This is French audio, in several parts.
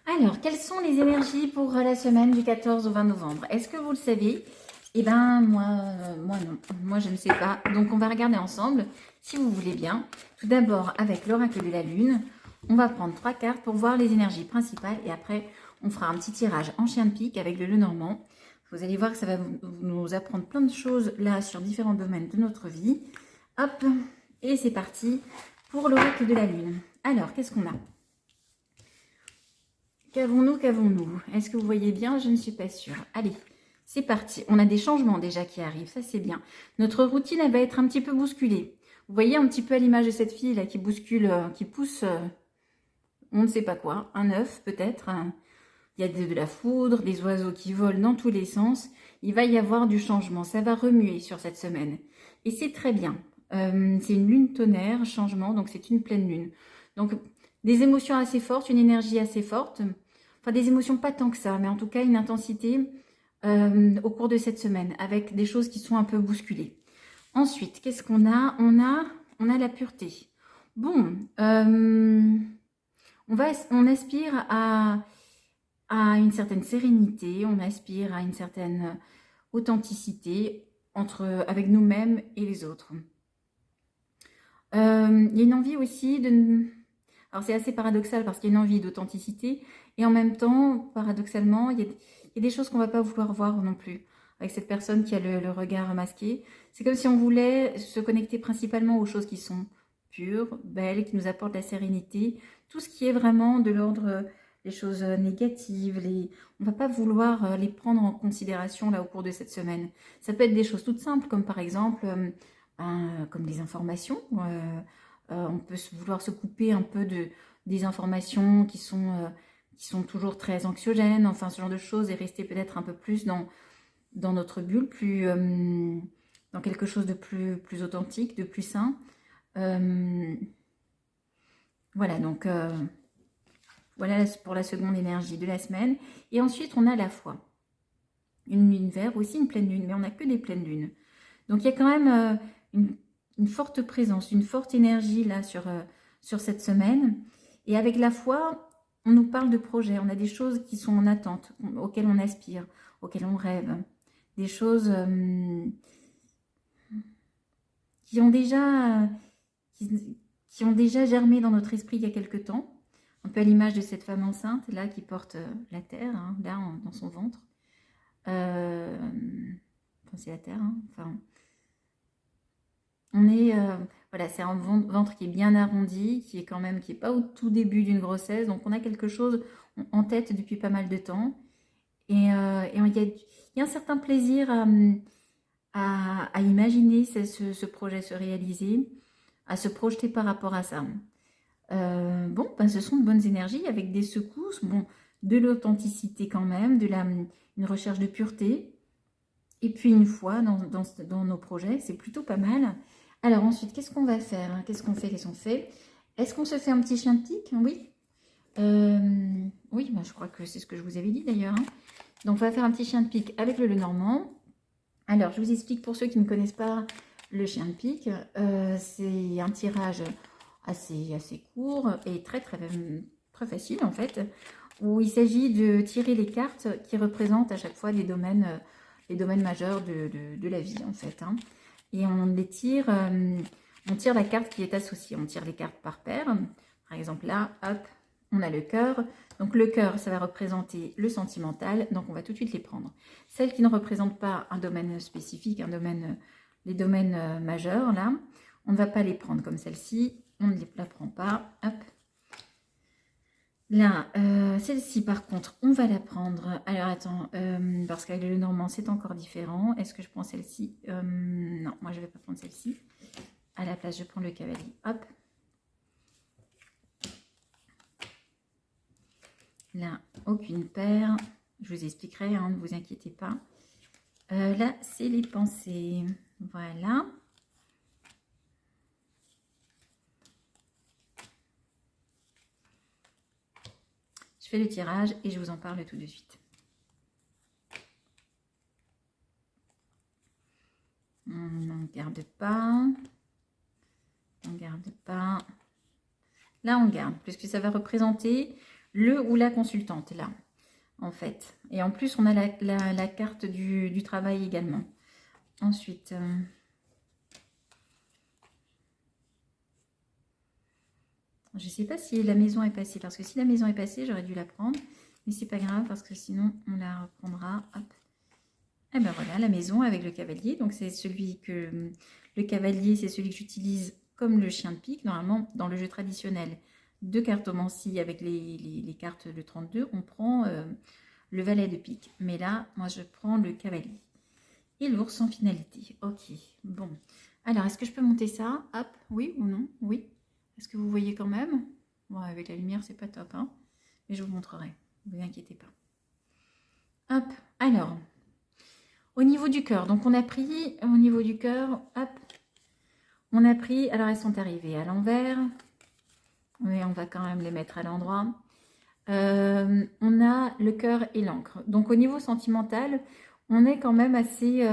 Alors, quelles sont les énergies pour la semaine du 14 au 20 novembre? Est-ce que vous le savez? Eh bien, moi non. Moi, je ne sais pas. Donc, on va regarder ensemble, si vous voulez bien. Tout d'abord, avec l'oracle de la Lune, on va prendre 3 cartes pour voir les énergies principales. Et après, on fera un petit tirage en chien de pique avec le Lenormand. Vous allez voir que ça va nous apprendre plein de choses là sur différents domaines de notre vie. Hop, et c'est parti pour l'oracle de la Lune. Alors, qu'est-ce qu'on a? Qu'avons-nous? Est-ce que vous voyez bien? Je ne suis pas sûre. Allez, c'est parti. On a des changements déjà qui arrivent, ça c'est bien. Notre routine, elle va être un petit peu bousculée. Vous voyez un petit peu à l'image de cette fille là qui bouscule, qui pousse, on ne sait pas quoi, un œuf peut-être. Il y a de la foudre, des oiseaux qui volent dans tous les sens. Il va y avoir du changement, ça va remuer sur cette semaine. Et c'est très bien. C'est une lune tonnerre, changement, donc c'est une pleine lune. Donc des émotions assez fortes, une énergie assez forte. Enfin, des émotions pas tant que ça, mais en tout cas une intensité au cours de cette semaine, avec des choses qui sont un peu bousculées. Ensuite, qu'est-ce qu'on a? On a la pureté. Bon, on aspire à une certaine sérénité, on aspire à une certaine authenticité avec nous-mêmes et les autres. Il y a une envie aussi de... Alors c'est assez paradoxal parce qu'il y a une envie d'authenticité et en même temps, paradoxalement, il y a des choses qu'on ne va pas vouloir voir non plus. Avec cette personne qui a le regard masqué, c'est comme si on voulait se connecter principalement aux choses qui sont pures, belles, qui nous apportent la sérénité, tout ce qui est vraiment de l'ordre des choses négatives, on ne va pas vouloir les prendre en considération là au cours de cette semaine. Ça peut être des choses toutes simples comme par exemple comme des informations. On peut vouloir se couper un peu des informations qui sont toujours très anxiogènes, enfin ce genre de choses, et rester peut-être un peu plus dans notre bulle, dans quelque chose de plus authentique, de plus sain. Voilà, donc voilà pour la seconde énergie de la semaine. Et ensuite, on a la foi. Une lune verte, aussi une pleine lune, mais on n'a que des pleines lunes. Donc il y a quand même une forte présence, une forte énergie là sur cette semaine. Et avec la foi, on nous parle de projets, on a des choses qui sont en attente, auxquelles on aspire, auxquelles on rêve. Des choses qui ont déjà, qui ont déjà germé dans notre esprit il y a quelque temps. Un peu à l'image de cette femme enceinte là qui porte la terre, hein, là dans son ventre. Enfin, c'est la terre, hein, enfin... On est, voilà, c'est un ventre qui est bien arrondi, qui est quand même, qui n'est pas au tout début d'une grossesse. Donc, on a quelque chose en tête depuis pas mal de temps. Et il y a un certain plaisir à imaginer ce projet se réaliser, à se projeter par rapport à ça. Bon, ben, ce sont de bonnes énergies avec des secousses, bon, de l'authenticité quand même, une recherche de pureté. Et puis une fois dans nos projets, c'est plutôt pas mal. Alors ensuite, qu'est-ce qu'on va faire? Qu'est-ce qu'on fait? Qu'est-ce qu'on fait? Est-ce qu'on se fait un petit chien de pique? Oui. Oui, bah, je crois que c'est ce que je vous avais dit d'ailleurs, hein. Donc on va faire un petit chien de pique avec le Lenormand. Alors je vous explique pour ceux qui ne connaissent pas le chien de pique. C'est un tirage assez court et très facile en fait, où il s'agit de tirer les cartes qui représentent à chaque fois les domaines majeurs de la vie en fait, hein. Et on tire la carte qui est associée, on tire les cartes par paire. Par exemple là, hop, on a le cœur. Donc le cœur, ça va représenter le sentimental, donc on va tout de suite les prendre. Celles qui ne représentent pas un domaine spécifique, les domaines majeurs là, on ne va pas les prendre comme celle-ci, on ne la prend pas, hop. Là, celle-ci par contre, on va la prendre. Alors attends, parce qu'avec le Lenormand, c'est encore différent. Est-ce que je prends celle-ci? Non, moi je ne vais pas prendre celle-ci. À la place, je prends le cavalier. Hop. Là, aucune paire. Je vous expliquerai, hein, ne vous inquiétez pas. Là, c'est les pensées. Voilà. Je fais le tirage et je vous en parle tout de suite. On ne garde pas. On ne garde pas. Là, on garde, puisque ça va représenter le ou la consultante, là, en fait. Et en plus, on a la carte du travail également. Ensuite, je ne sais pas si la maison est passée, parce que si la maison est passée, j'aurais dû la prendre. Mais c'est pas grave, parce que sinon, on la reprendra. Hop. Et ben voilà, la maison avec le cavalier. Donc, c'est celui que... Le cavalier, c'est celui que j'utilise comme le chien de pique. Normalement, dans le jeu traditionnel de cartomancie avec les cartes de 32, on prend le valet de pique. Mais là, moi, je prends le cavalier. Et l'ours en finalité. Ok, bon. Alors, est-ce que je peux monter ça? Hop, oui ou non? Oui. Est-ce que vous voyez quand même? Bon, avec la lumière, c'est pas top, hein. Mais je vous montrerai. Ne vous inquiétez pas. Hop, alors. Au niveau du cœur, donc on a pris, au niveau du cœur, hop. On a pris, alors elles sont arrivées à l'envers. Mais on va quand même les mettre à l'endroit. On a le cœur et l'encre. Donc au niveau sentimental, on est quand même assez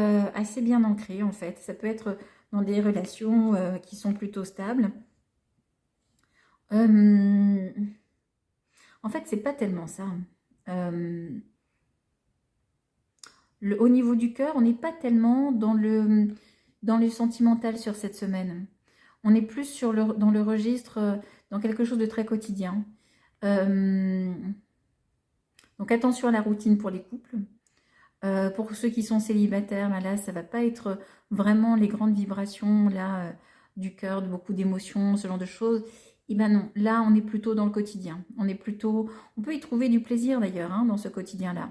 bien ancré en fait. Ça peut être dans des relations qui sont plutôt stables. En fait, c'est pas tellement ça. Au niveau du cœur, on n'est pas tellement dans le sentimental sur cette semaine. On est plus dans le registre, dans quelque chose de très quotidien. Donc attention à la routine pour les couples. Pour ceux qui sont célibataires, ben là, ça ne va pas être vraiment les grandes vibrations là, du cœur, de beaucoup d'émotions, ce genre de choses. Et ben non, là, on est plutôt dans le quotidien. On peut y trouver du plaisir d'ailleurs, hein, dans ce quotidien-là.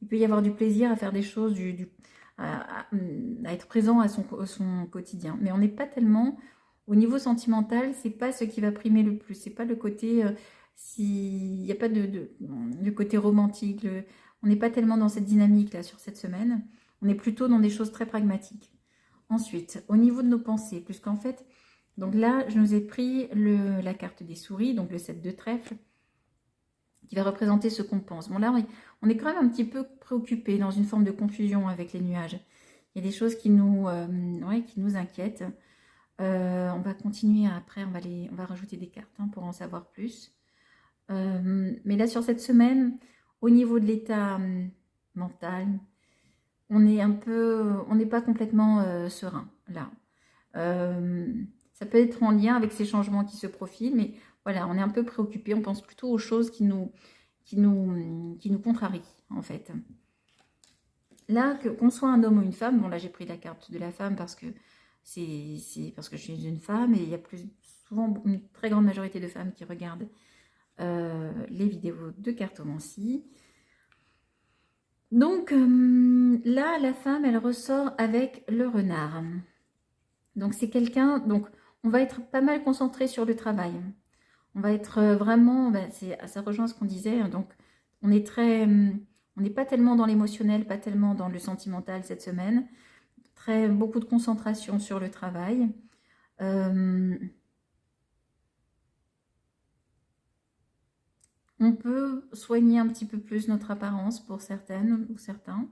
Il peut y avoir du plaisir à faire des choses, à être présent à son quotidien. Mais on n'est pas tellement, au niveau sentimental, c'est pas ce qui va primer le plus. C'est pas le côté, s'il n'y a pas de côté romantique. On n'est pas tellement dans cette dynamique là sur cette semaine. On est plutôt dans des choses très pragmatiques. Ensuite, au niveau de nos pensées, puisqu'en fait, donc là, je nous ai pris la carte des souris, donc le 7 de trèfle, qui va représenter ce qu'on pense. Bon là, on est quand même un petit peu préoccupé, dans une forme de confusion avec les nuages. Il y a des choses qui nous inquiètent. On va continuer après, on va rajouter des cartes hein, pour en savoir plus. Mais là, sur cette semaine, au niveau de l'état mental, on n'est pas complètement serein là. Ça peut être en lien avec ces changements qui se profilent, mais voilà, on est un peu préoccupé. On pense plutôt aux choses qui nous contrarient en fait. Là, qu'on soit un homme ou une femme, bon là j'ai pris la carte de la femme parce que parce que je suis une femme et il y a souvent une très grande majorité de femmes qui regardent les vidéos de cartomancie. Donc là, la femme, elle ressort avec le renard. Donc c'est quelqu'un, donc on va être pas mal concentré sur le travail. On va être vraiment, ça rejoint ce qu'on disait, hein, donc on n'est pas tellement dans l'émotionnel, pas tellement dans le sentimental cette semaine. Beaucoup de concentration sur le travail. On peut soigner un petit peu plus notre apparence pour certaines ou certains.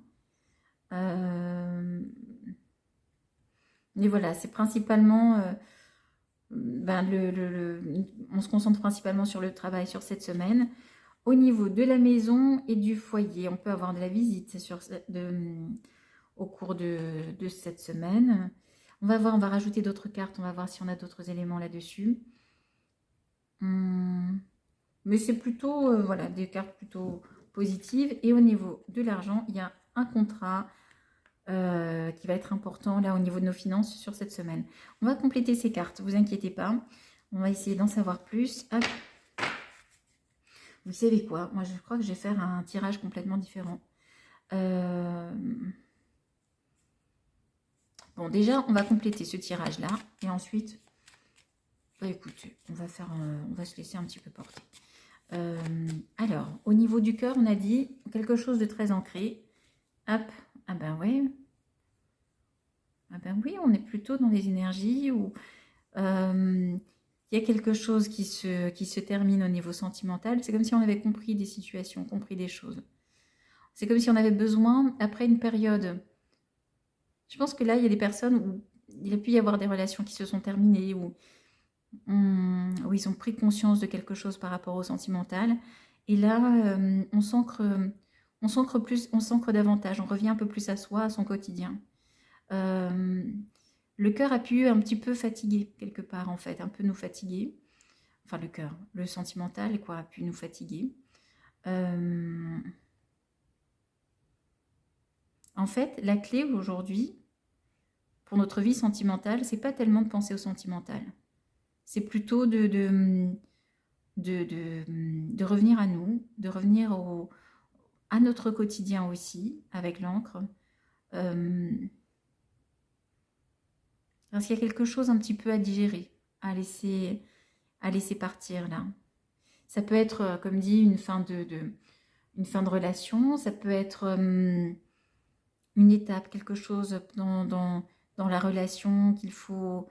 Mais voilà, c'est principalement... on se concentre principalement sur le travail sur cette semaine. Au niveau de la maison et du foyer, on peut avoir de la visite au cours de cette semaine. On va voir, on va rajouter d'autres cartes, on va voir si on a d'autres éléments là-dessus. Mais c'est plutôt, voilà, des cartes plutôt positives. Et au niveau de l'argent, il y a un contrat qui va être important là au niveau de nos finances sur cette semaine. On va compléter ces cartes, vous inquiétez pas. On va essayer d'en savoir plus. Hop. Vous savez quoi? Moi, je crois que je vais faire un tirage complètement différent. Bon, déjà, on va compléter ce tirage-là. Et ensuite, bah, écoutez, on va se laisser un petit peu porter. Alors, au niveau du cœur, on a dit quelque chose de très ancré. Hop, ah ben ouais. Ah ben oui, on est plutôt dans des énergies où il y a quelque chose qui se termine au niveau sentimental. C'est comme si on avait compris des situations, compris des choses. C'est comme si on avait besoin, après une période... Je pense que là, il y a des personnes où il a pu y avoir des relations qui se sont terminées, où ils ont pris conscience de quelque chose par rapport au sentimental. Et là, on s'ancre plus, on s'ancre davantage, on revient un peu plus à soi, à son quotidien. Euh, le cœur a pu un petit peu fatiguer, quelque part, en fait, un peu nous fatiguer. Enfin, le cœur, le sentimental, quoi, a pu nous fatiguer. Euh, en fait, la clé aujourd'hui, pour notre vie sentimentale, c'est pas tellement de penser au sentimental. C'est plutôt de revenir à nous, de revenir à notre quotidien aussi, avec l'encre. Euh, parce qu'il y a quelque chose un petit peu à digérer, à laisser partir là. Ça peut être, comme dit, une fin de relation, ça peut être une étape, quelque chose dans la relation qu'il faut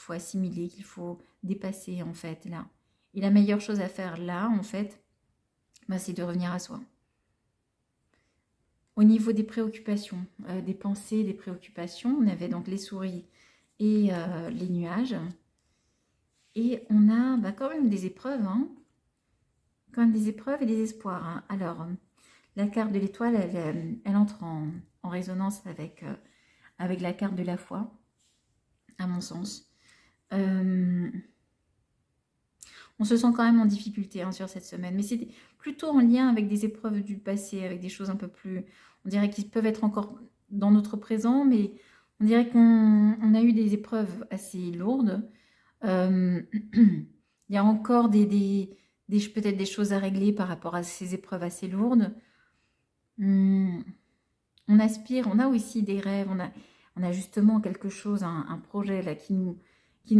assimiler, qu'il faut dépasser en fait là. Et la meilleure chose à faire là, en fait, bah, c'est de revenir à soi. Au niveau des préoccupations, des pensées, des préoccupations, on avait donc les souris et les nuages. Et on a bah, quand même des épreuves, hein, quand même des épreuves et des espoirs, hein. Alors, la carte de l'étoile, elle entre en résonance avec la carte de la foi, à mon sens. On se sent quand même en difficulté, hein, sur cette semaine, mais c'est plutôt en lien avec des épreuves du passé, avec des choses un peu plus, on dirait qu'ils peuvent être encore dans notre présent, mais on dirait qu'on a eu des épreuves assez lourdes. Euh, il y a encore peut-être des choses à régler par rapport à ces épreuves assez lourdes. Hum, on aspire, on a aussi des rêves, on a justement quelque chose, un projet là qui nous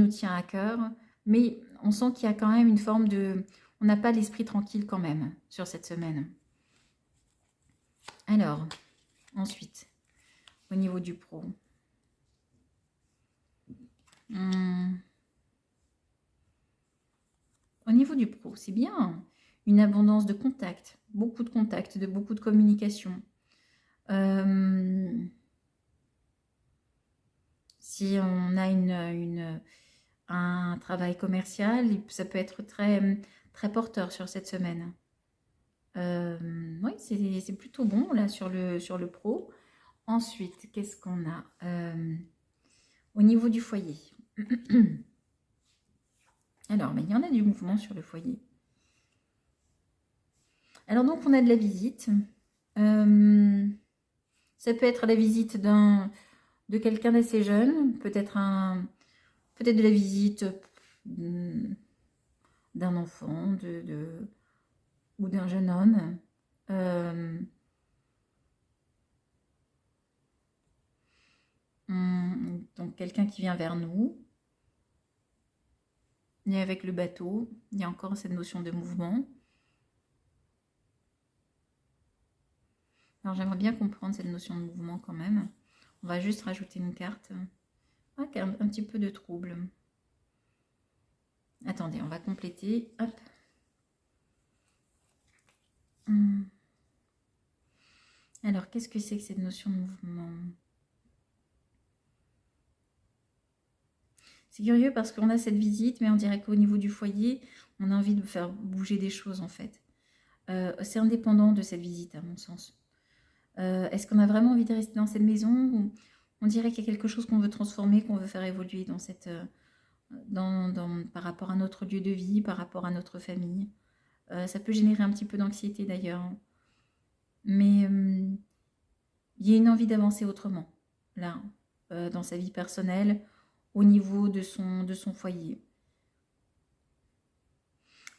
tient à cœur, mais on sent qu'il y a quand même une forme de... On n'a pas l'esprit tranquille quand même sur cette semaine. Alors, ensuite, au niveau du pro. Hum, Au niveau du pro, c'est bien. Une abondance de contacts, beaucoup de communication. Si on a un travail commercial, ça peut être très porteur sur cette semaine. Oui, c'est plutôt bon là sur le pro. Ensuite, qu'est-ce qu'on a au niveau du foyer? Alors, mais il y en a du mouvement sur le foyer. Alors donc, on a de la visite. Euh, Ça peut être la visite de quelqu'un d'assez jeune, peut-être de la visite d'un enfant ou d'un jeune homme. Euh, donc quelqu'un qui vient vers nous. Et avec le bateau, il y a encore cette notion de mouvement. Alors j'aimerais bien comprendre cette notion de mouvement quand même. On va juste rajouter une carte. Ah, un petit peu de trouble. Attendez, on va compléter. Hop. Alors, qu'est-ce que c'est que cette notion de mouvement? C'est curieux parce qu'on a cette visite, mais on dirait qu'au niveau du foyer, on a envie de faire bouger des choses en fait. C'est indépendant de cette visite, à mon sens. Est-ce qu'on a vraiment envie de rester dans cette maison ou on dirait qu'il y a quelque chose qu'on veut transformer, qu'on veut faire évoluer dans par rapport à notre lieu de vie, par rapport à notre famille. Ça peut générer un petit peu d'anxiété d'ailleurs, hein. Mais il y a une envie d'avancer autrement, là, dans sa vie personnelle, au niveau de son foyer.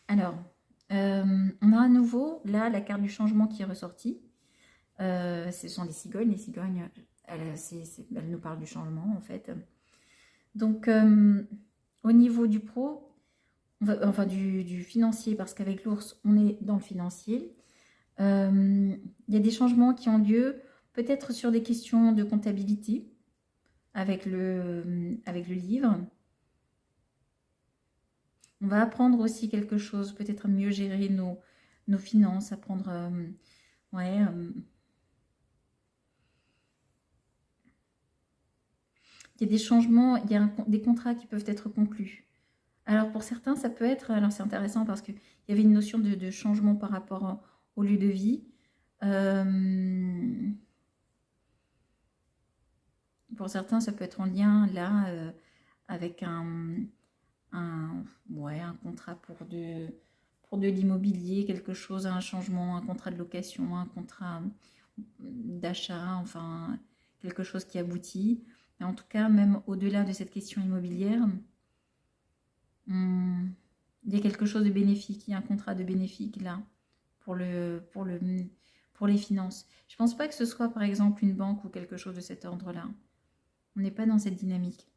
Alors, on a à nouveau, là, la carte du changement qui est ressortie. Ce sont les cigognes. Les cigognes, elles nous parlent du changement, en fait. Donc, au niveau du pro, enfin du financier, parce qu'avec l'ours, on est dans le financier. Il y a des changements qui ont lieu, peut-être sur des questions de comptabilité, avec le livre. On va apprendre aussi quelque chose, peut-être à mieux gérer nos finances, apprendre... ouais, il y a des changements, il y a des contrats qui peuvent être conclus Alors pour certains, ça peut être, alors c'est intéressant parce qu'il y avait une notion de changement par rapport au lieu de vie. Pour certains, ça peut être en lien là avec ouais, un contrat pour de l'immobilier, quelque chose, un changement, un contrat de location, un contrat d'achat, enfin quelque chose qui aboutit. Mais en tout cas, même au-delà de cette question immobilière, il y a quelque chose de bénéfique, il y a un contrat de bénéfique là pour les finances. Je ne pense pas que ce soit par exemple une banque ou quelque chose de cet ordre-là. On n'est pas dans cette dynamique.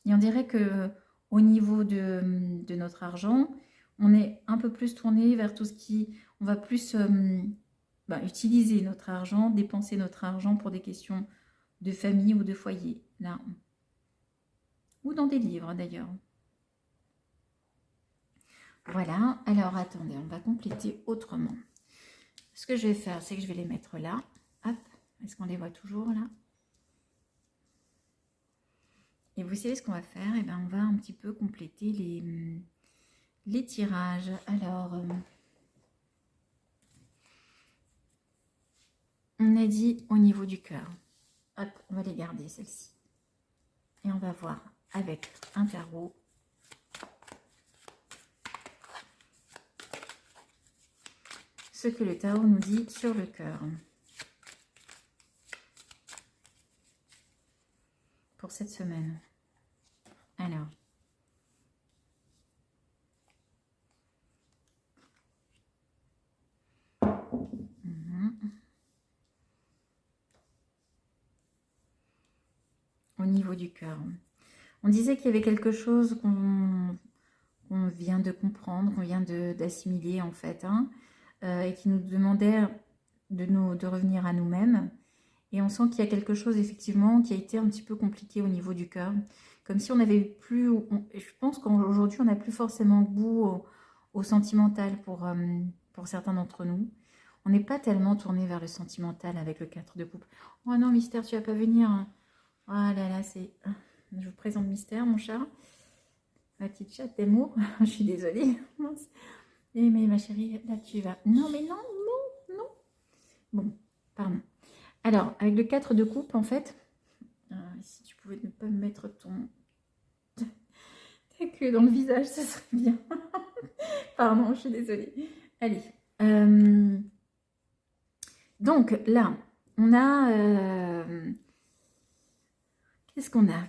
Et on dirait que au niveau de notre argent, on est un peu plus tourné vers tout ce qui... On va plus utiliser notre argent, dépenser notre argent pour des questions de famille ou de foyer. Là. Ou dans des livres d'ailleurs. Voilà. Alors attendez, on va compléter autrement. Ce que je vais faire, c'est que je vais les mettre là. Hop. Est-ce qu'on les voit toujours là? Et vous savez ce qu'on va faire? Eh bien, on va un petit peu compléter les tirages. Alors, on a dit au niveau du cœur. Hop, on va les garder, celles-ci. Et on va voir avec un tarot. Ce que le tarot nous dit sur le cœur. Pour cette semaine. Alors. Au niveau du cœur. On disait qu'il y avait quelque chose qu'on vient de comprendre, qu'on vient d'assimiler en fait, hein, et qui nous demandait de revenir à nous-mêmes. Et on sent qu'il y a quelque chose effectivement qui a été un petit peu compliqué au niveau du cœur. Comme si on n'avait plus... je pense qu'aujourd'hui, on n'a plus forcément goût au sentimental pour certains d'entre nous. On n'est pas tellement tourné vers le sentimental avec le 4 de coupe. Oh non, Mystère, tu vas pas venir. Oh là là, c'est... Je vous présente Mystère, mon chat. Ma petite chatte d'amour. Je suis désolée. Et mais ma chérie, là tu vas... Non, mais non, non, non. Bon, pardon. Alors, avec le 4 de coupe, en fait... si tu pouvais ne pas me mettre ta queue dans le visage, ça serait bien. Pardon, je suis désolée. Allez. Donc, là, on a... Qu'est-ce qu'on a?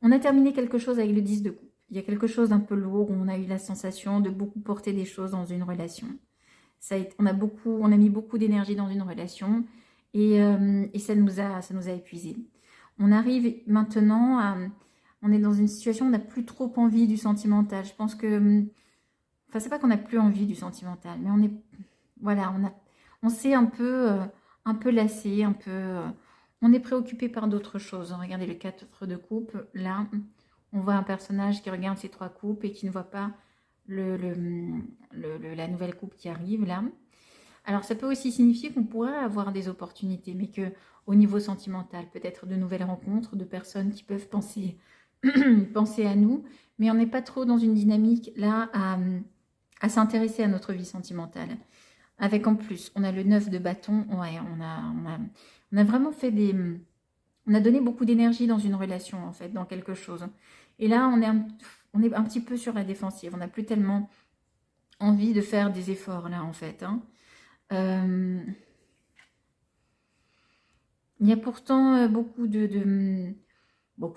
On a terminé quelque chose avec le 10 de coupe. Il y a quelque chose d'un peu lourd où on a eu la sensation de beaucoup porter des choses dans une relation. On a mis beaucoup d'énergie dans une relation et ça nous a épuisés. On arrive maintenant on est dans une situation où on n'a plus trop envie du sentimental. Je pense que... Enfin, c'est pas qu'on n'a plus envie du sentimental, mais on est... Voilà, on s'est un peu lassé, on est préoccupé par d'autres choses. Regardez le 4 de coupe. Là, on voit un personnage qui regarde ses 3 coupes et qui ne voit pas la nouvelle coupe qui arrive là. Alors, ça peut aussi signifier qu'on pourrait avoir des opportunités, mais qu'au niveau sentimental, peut-être de nouvelles rencontres, de personnes qui peuvent penser à nous, mais on n'est pas trop dans une dynamique là à s'intéresser à notre vie sentimentale. Avec en plus, on a le 9 de bâton, ouais, on a vraiment fait on a donné beaucoup d'énergie dans une relation, en fait, dans quelque chose. Et là, on est un petit peu sur la défensive. On n'a plus tellement envie de faire des efforts, là, en fait. Hein. Il y a pourtant beaucoup de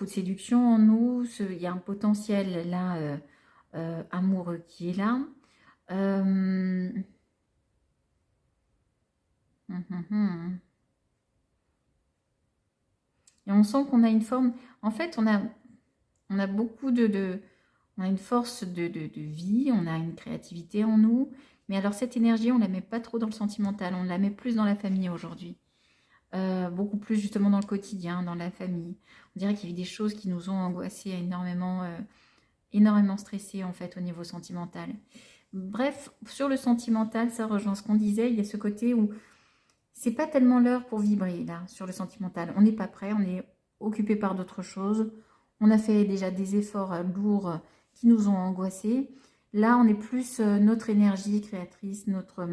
séduction en nous. Il y a un potentiel, là, amoureux qui est là. Et on sent qu'on a une forme... En fait, on a beaucoup on a une force de vie, on a une créativité en nous. Mais alors, cette énergie, on ne la met pas trop dans le sentimental. On la met plus dans la famille aujourd'hui. Beaucoup plus justement dans le quotidien, dans la famille. On dirait qu'il y a eu des choses qui nous ont angoissés, énormément stressés en fait au niveau sentimental. Bref, sur le sentimental, ça rejoint ce qu'on disait. Il y a ce côté où c'est pas tellement l'heure pour vibrer là sur le sentimental. On n'est pas prêt, occupés par d'autres choses. On a fait déjà des efforts lourds qui nous ont angoissés. Là, on est plus notre énergie créatrice, notre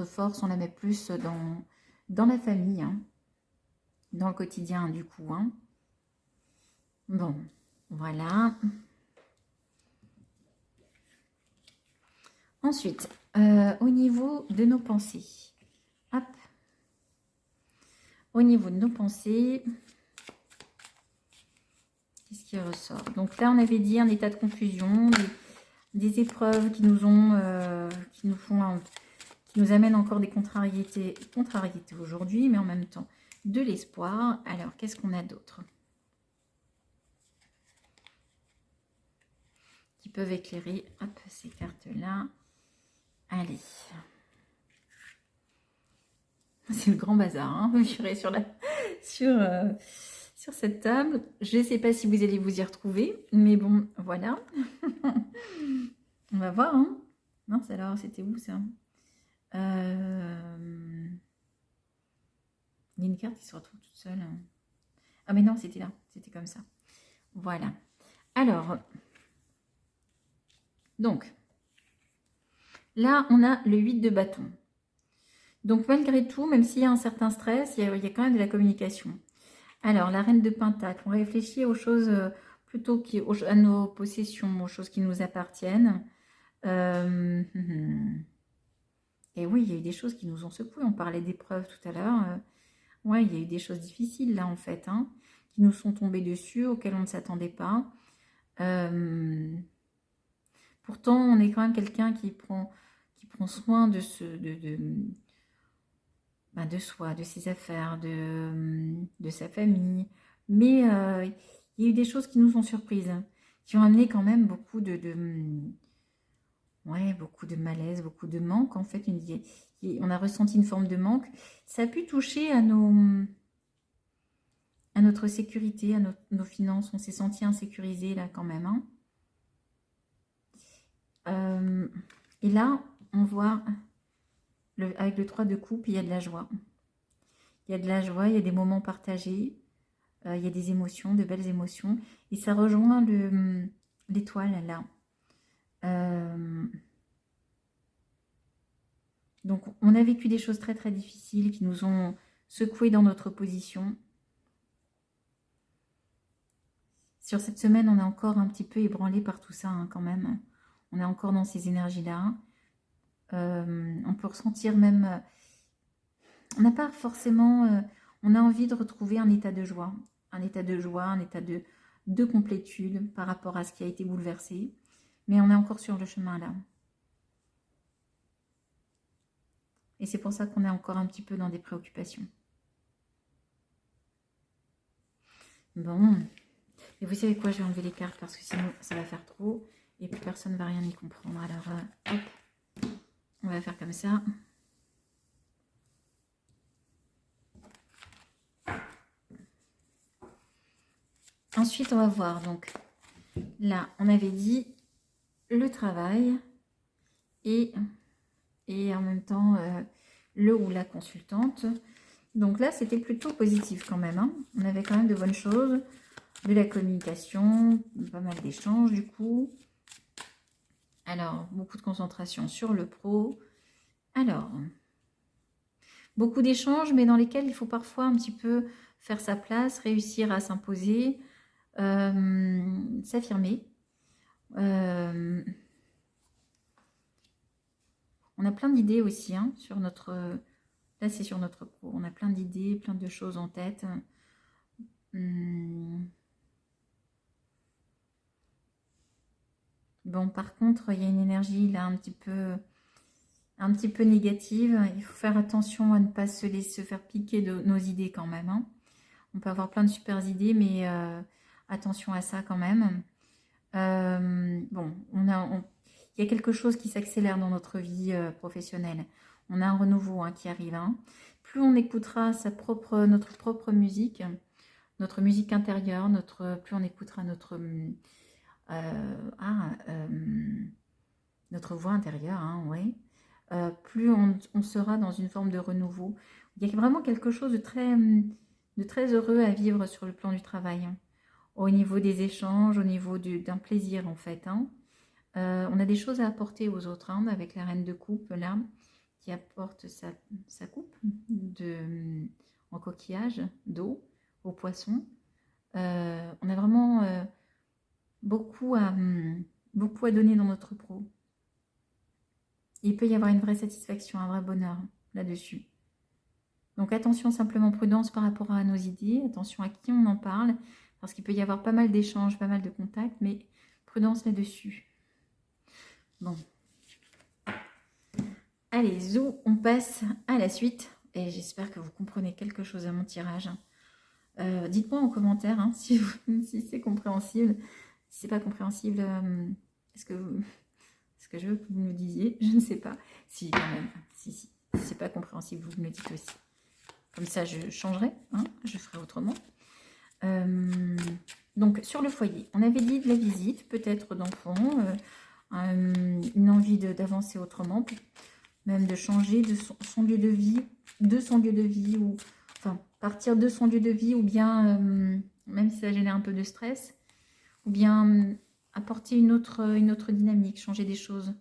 force, on la met plus dans la famille, hein, dans le quotidien du coup. Hein. Bon, voilà. Ensuite, au niveau de nos pensées. Hop. Au niveau de nos pensées, qu'est-ce qui ressort? Donc là, on avait dit un état de confusion, des épreuves qui nous amènent encore des contrariétés aujourd'hui, mais en même temps de l'espoir. Alors, qu'est-ce qu'on a d'autre qui peuvent éclairer, hop, ces cartes-là? Allez. C'est le grand bazar, hein, vous verrez sur cette table. Je ne sais pas si vous allez vous y retrouver, mais bon, voilà. On va voir, hein. Non, alors, c'était où ça? Il y a une carte qui se retrouve toute seule. Ah mais non, c'était là, c'était comme ça. Voilà. Alors, donc, là, on a le 8 de bâton. Donc, malgré tout, même s'il y a un certain stress, il y a quand même de la communication. Alors, la reine de Pentacle, on réfléchit aux choses plutôt à nos possessions, aux choses qui nous appartiennent. Et oui, il y a eu des choses qui nous ont secoués. On parlait d'épreuves tout à l'heure. Ouais, il y a eu des choses difficiles là, en fait, hein, qui nous sont tombées dessus, auxquelles on ne s'attendait pas. Pourtant, on est quand même quelqu'un qui prend soin de soi, de ses affaires, de sa famille. Mais il y a eu des choses qui nous ont surprises, qui ont amené quand même beaucoup beaucoup de malaise, beaucoup de manque. En fait, on a ressenti une forme de manque. Ça a pu toucher à notre sécurité, à nos finances. On s'est senti insécurisé là quand même. Hein. Et là, on voit, avec le 3 de coupe, il y a de la joie. Il y a de la joie, il y a des moments partagés, il y a des émotions, de belles émotions. Et ça rejoint l'étoile là. Donc, on a vécu des choses très très difficiles qui nous ont secoués dans notre position. Sur cette semaine, on est encore un petit peu ébranlé par tout ça hein, quand même. On est encore dans ces énergies-là. On peut ressentir même... on n'a pas forcément... on a envie de retrouver un état de joie. Un état de joie, un état de complétude par rapport à ce qui a été bouleversé. Mais on est encore sur le chemin là. Et c'est pour ça qu'on est encore un petit peu dans des préoccupations. Bon. Et vous savez quoi, je vais enlever les cartes parce que sinon ça va faire trop. Et plus personne ne va rien y comprendre. Alors, hop. On va faire comme ça. Ensuite, on va voir. Donc, là, on avait dit le travail et en même temps le ou la consultante. Donc là, c'était plutôt positif quand même. Hein. On avait quand même de bonnes choses, de la communication, pas mal d'échanges du coup. Alors, beaucoup de concentration sur le pro. Alors, beaucoup d'échanges, mais dans lesquels il faut parfois un petit peu faire sa place, réussir à s'imposer, s'affirmer. On a plein d'idées aussi hein, sur notre... Là, c'est sur notre pro. On a plein d'idées, plein de choses en tête. Bon, par contre, il y a une énergie là un petit peu négative. Il faut faire attention à ne pas se laisser faire piquer de nos idées quand même. Hein. On peut avoir plein de super idées, mais attention à ça quand même. Bon, il y a quelque chose qui s'accélère dans notre vie professionnelle. On a un renouveau hein, qui arrive. Hein. Plus on écoutera notre propre musique, notre musique intérieure, plus on écoutera notre voix intérieure, hein, ouais. Plus on sera dans une forme de renouveau. Il y a vraiment quelque chose de très, très heureux à vivre sur le plan du travail, hein. Au niveau des échanges, au niveau d'un plaisir en fait, hein. On a des choses à apporter aux autres, hein, avec la reine de coupe là, qui apporte sa coupe en coquillage d'eau aux poissons. On a vraiment beaucoup à donner dans notre pro. Il peut y avoir une vraie satisfaction, un vrai bonheur là-dessus. Donc attention, simplement prudence par rapport à nos idées, attention à qui on en parle, parce qu'il peut y avoir pas mal d'échanges, pas mal de contacts, mais prudence là-dessus. Bon. Allez, zou, on passe à la suite, et j'espère que vous comprenez quelque chose à mon tirage. Dites-moi en commentaire, hein, si c'est compréhensible. Si c'est pas compréhensible, est-ce que je veux que vous me le disiez? Je ne sais pas. Si, quand même. Si c'est pas compréhensible, vous me le dites aussi. Comme ça, je changerai, hein, je ferai autrement. Donc, sur le foyer, on avait dit de la visite, peut-être d'enfants, une envie d'avancer autrement, même de changer de son lieu de vie, ou enfin, partir de son lieu de vie, ou bien, même si ça génère un peu de stress, ou bien apporter une autre dynamique, changer des choses.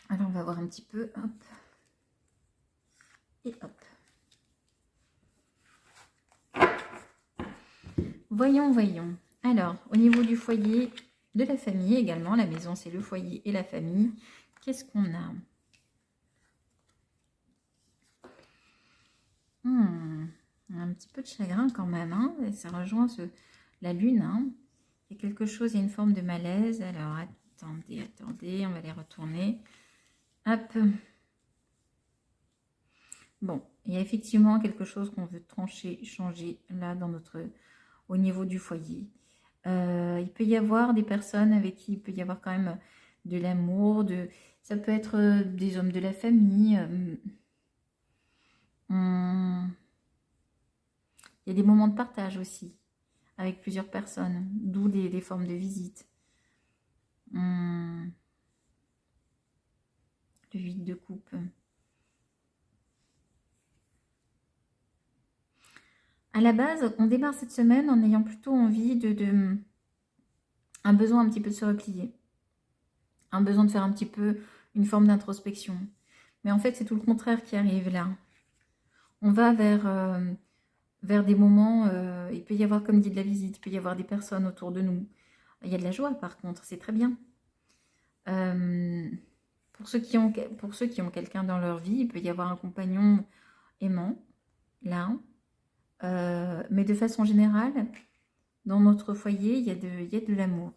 Alors, on va voir un petit peu, hop, et hop. Voyons. Alors, au niveau du foyer, de la famille également, la maison c'est le foyer et la famille. Qu'est-ce qu'on a? Un petit peu de chagrin quand même, hein, et ça rejoint la lune, hein. Il y a quelque chose, il y a une forme de malaise. Alors, attendez, on va les retourner. Hop. Bon, il y a effectivement quelque chose qu'on veut trancher, changer là au niveau du foyer. Il peut y avoir des personnes avec qui il peut y avoir quand même de l'amour, ça peut être des hommes de la famille. Il y a des moments de partage aussi avec plusieurs personnes, d'où des formes de visite. Le vide de coupe. À la base, on démarre cette semaine en ayant plutôt envie un besoin un petit peu de se replier. Un besoin de faire un petit peu une forme d'introspection. Mais en fait, c'est tout le contraire qui arrive là. On va vers des moments, il peut y avoir, comme dit, de la visite, il peut y avoir des personnes autour de nous. Il y a de la joie par contre, c'est très bien. Pour ceux qui ont quelqu'un dans leur vie, il peut y avoir un compagnon aimant, là. Mais de façon générale, dans notre foyer, il y a de l'amour.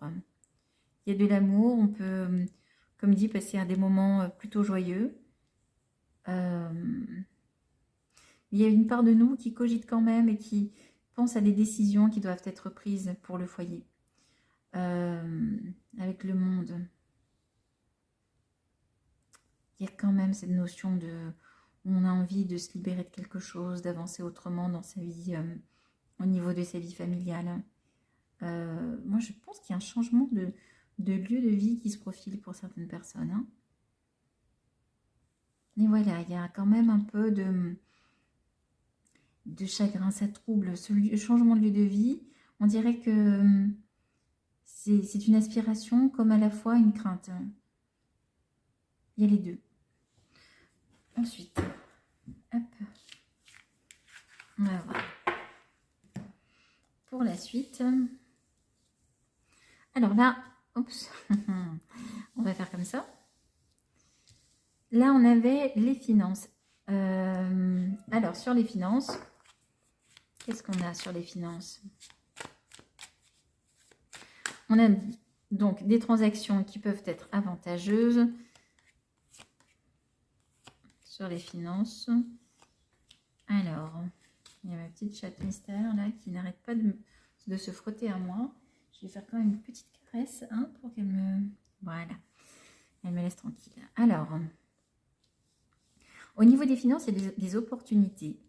Il y a de l'amour, on peut, comme dit, passer à des moments plutôt joyeux. Il y a une part de nous qui cogite quand même et qui pense à des décisions qui doivent être prises pour le foyer. Avec le monde. Il y a quand même cette notion on a envie de se libérer de quelque chose, d'avancer autrement dans sa vie, au niveau de sa vie familiale. Moi, je pense qu'il y a un changement de lieu de vie qui se profile pour certaines personnes, hein. Et voilà, il y a quand même un peu de chagrin, ça trouble. Ce changement de lieu de vie, on dirait que c'est une aspiration comme à la fois une crainte. Il y a les deux. Ensuite, hop, on va voir. Pour la suite, alors là, oups, on va faire comme ça. Là, on avait les finances. Alors, sur les finances, qu'est-ce qu'on a sur les finances? On a donc des transactions qui peuvent être avantageuses sur les finances. Alors, il y a ma petite chatte mystère là qui n'arrête pas de se frotter à moi. Je vais faire quand même une petite caresse, hein, pour qu'elle me... Voilà, elle me laisse tranquille. Alors, au niveau des finances, il y a des opportunités.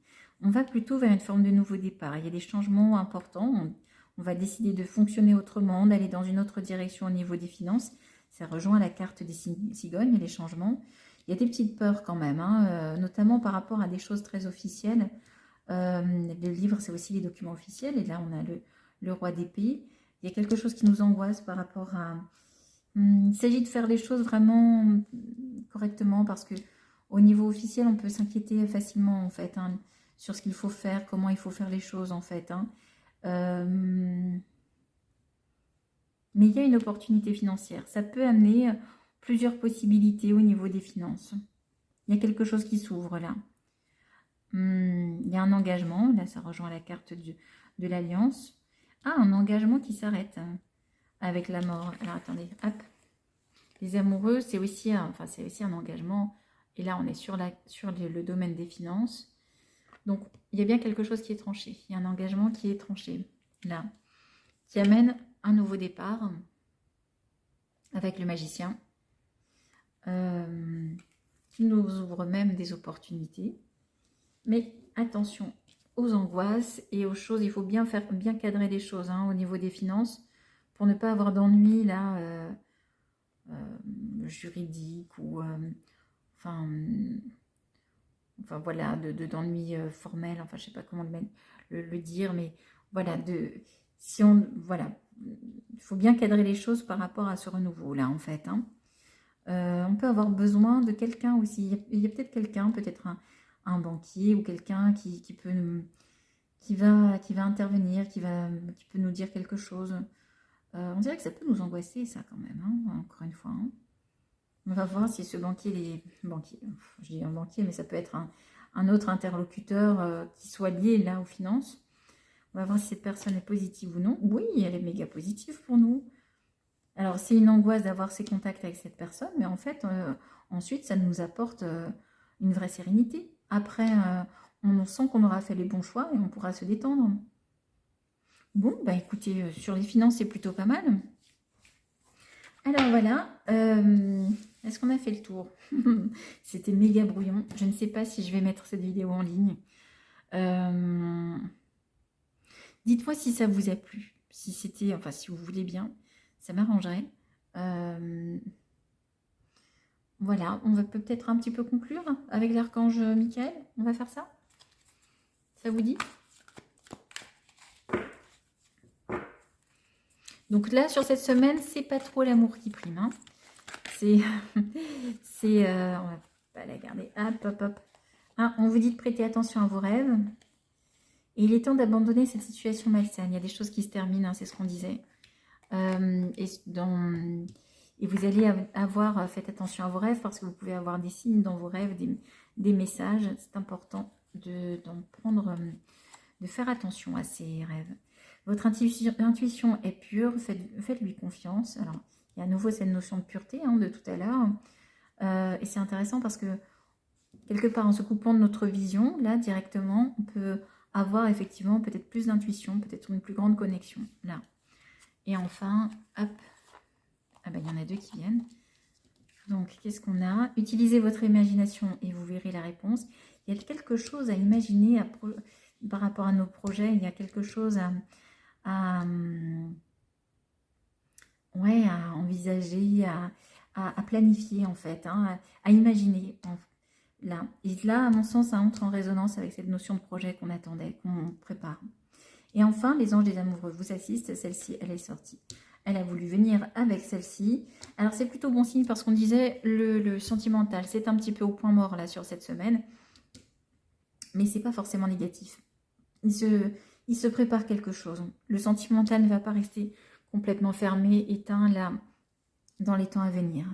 On va plutôt vers une forme de nouveau départ. Il y a des changements importants. On va décider de fonctionner autrement, d'aller dans une autre direction au niveau des finances. Ça rejoint la carte des cigognes et les changements. Il y a des petites peurs quand même, hein, notamment par rapport à des choses très officielles. Le livre, c'est aussi les documents officiels. Et là, on a le roi d'épée. Il y a quelque chose qui nous angoisse par rapport à... Il s'agit de faire les choses vraiment correctement parce que au niveau officiel, on peut s'inquiéter facilement, en fait, hein, sur ce qu'il faut faire, comment il faut faire les choses, en fait. Hein. Mais il y a une opportunité financière. Ça peut amener plusieurs possibilités au niveau des finances. Il y a quelque chose qui s'ouvre là. Il y a un engagement. Là, ça rejoint la carte de l'alliance. Ah, un engagement qui s'arrête avec la mort. Alors, attendez, hop. Les amoureux, c'est aussi un engagement. Et là, on est sur le domaine des finances. Donc, il y a bien quelque chose qui est tranché. Il y a un engagement qui est tranché, là, qui amène un nouveau départ avec le magicien, qui nous ouvre même des opportunités. Mais attention aux angoisses et aux choses. Il faut bien cadrer les choses hein, au niveau des finances pour ne pas avoir d'ennuis là, juridiques ou... Enfin voilà, d'ennuis formels, enfin je sais pas comment le dire, mais voilà, voilà, il faut bien cadrer les choses par rapport à ce renouveau là en fait. Hein. On peut avoir besoin de quelqu'un aussi, il y a peut-être quelqu'un, peut-être un banquier ou quelqu'un qui va intervenir, qui peut nous dire quelque chose. On dirait que ça peut nous angoisser ça quand même, hein, encore une fois. Hein. On va voir si ce banquier, je dis un banquier, mais ça peut être un autre interlocuteur qui soit lié là aux finances. On va voir si cette personne est positive ou non. Oui, elle est méga positive pour nous. Alors, c'est une angoisse d'avoir ces contacts avec cette personne, mais en fait, ensuite, ça nous apporte une vraie sérénité. Après, on sent qu'on aura fait les bons choix et on pourra se détendre. Bon, bah écoutez, sur les finances, c'est plutôt pas mal. Alors voilà, est-ce qu'on a fait le tour? C'était méga brouillon. Je ne sais pas si je vais mettre cette vidéo en ligne. Dites-moi si ça vous a plu. Si c'était, enfin si vous voulez bien, ça m'arrangerait. Voilà, on va peut-être un petit peu conclure avec l'archange Michael. On va faire ça? Ça vous dit? Donc là, sur cette semaine, c'est pas trop l'amour qui prime. Hein. On va pas la garder. Hop, hop, hop. Hein, on vous dit de prêter attention à vos rêves. Et il est temps d'abandonner cette situation malsaine. Il y a des choses qui se terminent, hein, c'est ce qu'on disait. Et vous allez avoir, faites attention à vos rêves parce que vous pouvez avoir des signes dans vos rêves, des messages. C'est important de faire attention à ces rêves. Votre intuition est pure, faites-lui confiance. Alors, il y a à nouveau cette notion de pureté hein, de tout à l'heure. Et c'est intéressant parce que, quelque part, en se coupant de notre vision, là, directement, on peut avoir effectivement peut-être plus d'intuition, peut-être une plus grande connexion, là. Et enfin, hop, ah ben, il y en a deux qui viennent. Donc, qu'est-ce qu'on a? Utilisez votre imagination et vous verrez la réponse. Il y a quelque chose à imaginer par rapport à nos projets. Il y a quelque chose à envisager, à planifier en fait, hein, à imaginer là. Et là, à mon sens, ça entre en résonance avec cette notion de projet qu'on attendait, qu'on prépare. Et enfin, les anges des amoureux vous assistent. Celle-ci, elle est sortie. Elle a voulu venir avec celle-ci. Alors, c'est plutôt bon signe parce qu'on disait le sentimental, c'est un petit peu au point mort là sur cette semaine. Mais c'est pas forcément négatif. Il se prépare quelque chose. Le sentimental ne va pas rester complètement fermé, éteint là, dans les temps à venir.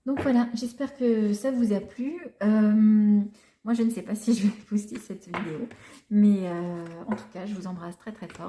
Donc voilà, j'espère que ça vous a plu. Moi, je ne sais pas si je vais poster cette vidéo, mais en tout cas, je vous embrasse très très fort.